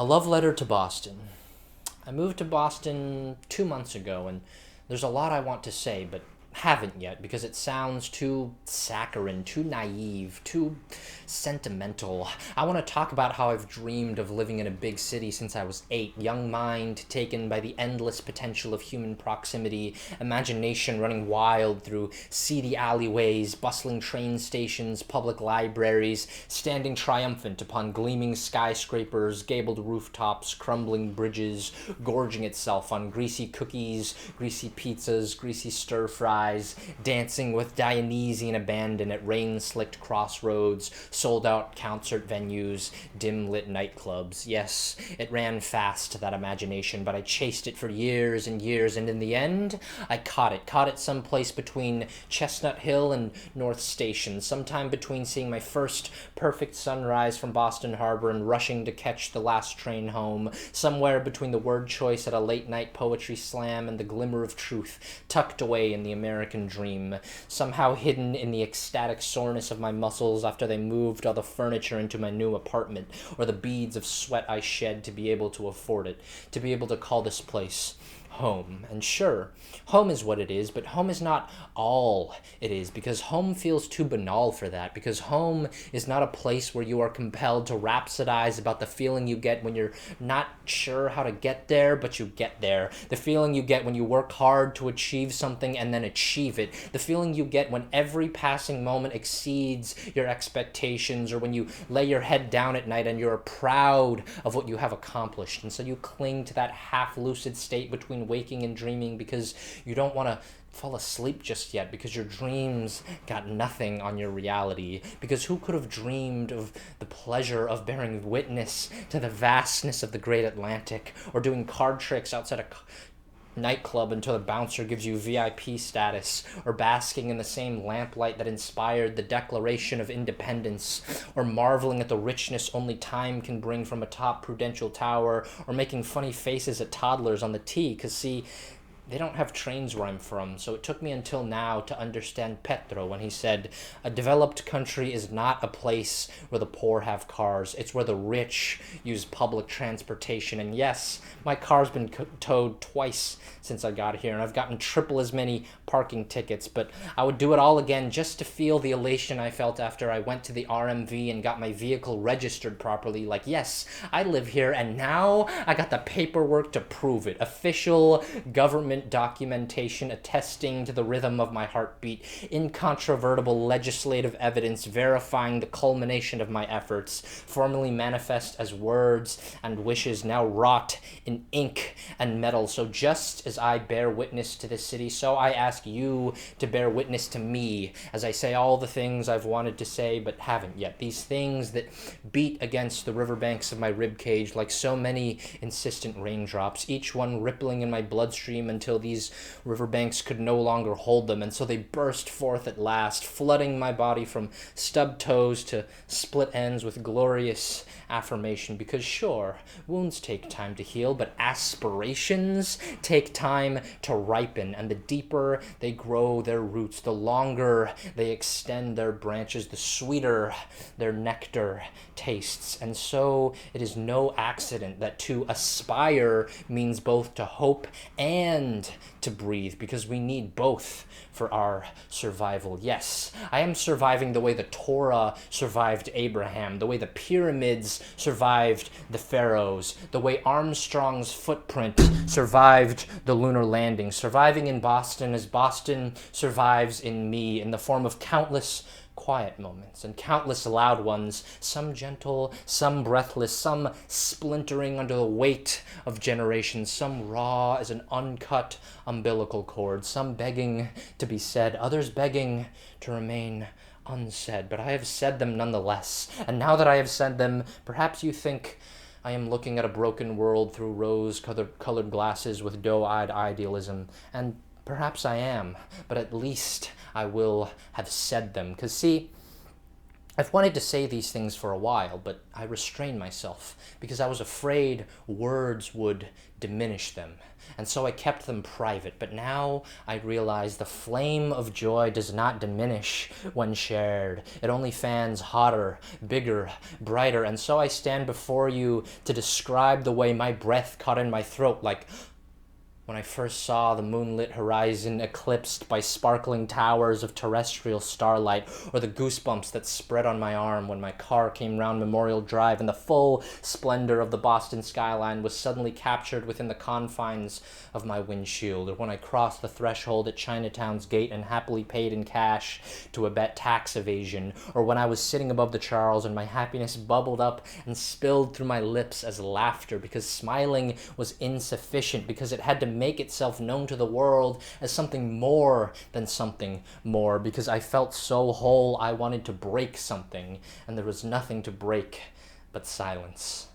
A love letter to Boston. I moved to Boston 2 months ago, and there's a lot I want to say, but haven't yet because it sounds too saccharine, too naive, too sentimental. I want to talk about how I've dreamed of living in a big city since I was 8, young mind taken by the endless potential of human proximity, imagination running wild through seedy alleyways, bustling train stations, public libraries, standing triumphant upon gleaming skyscrapers, gabled rooftops, crumbling bridges, gorging itself on greasy cookies, greasy pizzas, greasy stir fries, dancing with Dionysian abandon at rain-slicked crossroads, sold-out concert venues, dim-lit nightclubs. Yes, it ran fast, that imagination, but I chased it for years and years, and in the end, I caught it someplace between Chestnut Hill and North Station, sometime between seeing my first perfect sunrise from Boston Harbor and rushing to catch the last train home, somewhere between the word choice at a late-night poetry slam and the glimmer of truth, tucked away in the American dream, somehow hidden in the ecstatic soreness of my muscles after they moved all the furniture into my new apartment, or the beads of sweat I shed to be able to afford it, to be able to call this place home. And sure, home is what it is, but home is not all it is, because home feels too banal for that, because home is not a place where you are compelled to rhapsodize about the feeling you get when you're not sure how to get there, but you get there, the feeling you get when you work hard to achieve something and then achieve it, the feeling you get when every passing moment exceeds your expectations, or when you lay your head down at night and you're proud of what you have accomplished, and so you cling to that half-lucid state between waking and dreaming because you don't want to fall asleep just yet, because your dreams got nothing on your reality, because who could have dreamed of the pleasure of bearing witness to the vastness of the great Atlantic, or doing card tricks outside a nightclub until the bouncer gives you VIP status, or basking in the same lamplight that inspired the Declaration of Independence, or marveling at the richness only time can bring from atop Prudential Tower, or making funny faces at toddlers on the T, because see, they don't have trains where I'm from, so it took me until now to understand Petro when he said, a developed country is not a place where the poor have cars, it's where the rich use public transportation. And yes, my car's been towed twice since I got here, and I've gotten triple as many parking tickets, but I would do it all again just to feel the elation I felt after I went to the RMV and got my vehicle registered properly. Like, yes, I live here, and now I got the paperwork to prove it. Official government documentation attesting to the rhythm of my heartbeat, incontrovertible legislative evidence verifying the culmination of my efforts, formally manifest as words and wishes now wrought in ink and metal. So just as I bear witness to this city, so I ask you to bear witness to me as I say all the things I've wanted to say but haven't yet. These things that beat against the riverbanks of my ribcage like so many insistent raindrops, each one rippling in my bloodstream until these riverbanks could no longer hold them, and so they burst forth at last, flooding my body from stubbed toes to split ends with glorious affirmation. Because sure, wounds take time to heal, but aspirations take time to ripen, and the deeper they grow their roots, the longer they extend their branches, the sweeter their nectar tastes. And so it is no accident that to aspire means both to hope and to breathe, because we need both for our survival. Yes, I am surviving the way the Torah survived Abraham, the way the pyramids survived the pharaohs, the way Armstrong's footprint survived the lunar landing, surviving in Boston as Boston survives in me, in the form of countless quiet moments and countless loud ones, some gentle, some breathless, some splintering under the weight of generations, some raw as an uncut umbilical cord, some begging to be said, others begging to remain unsaid. But I have said them nonetheless, and now that I have said them, perhaps you think I am looking at a broken world through rose-colored glasses with doe-eyed idealism, and perhaps I am, but at least I will have said them. Because see, I've wanted to say these things for a while, but I restrained myself because I was afraid words would diminish them. And so I kept them private. But now I realize the flame of joy does not diminish when shared. It only fans hotter, bigger, brighter. And so I stand before you to describe the way my breath caught in my throat, like when I first saw the moonlit horizon eclipsed by sparkling towers of terrestrial starlight, or the goosebumps that spread on my arm when my car came round Memorial Drive and the full splendor of the Boston skyline was suddenly captured within the confines of my windshield, or when I crossed the threshold at Chinatown's gate and happily paid in cash to abet tax evasion, or when I was sitting above the Charles and my happiness bubbled up and spilled through my lips as laughter, because smiling was insufficient, because it had to make itself known to the world as something more than something more, because I felt so whole I wanted to break something, and there was nothing to break but silence.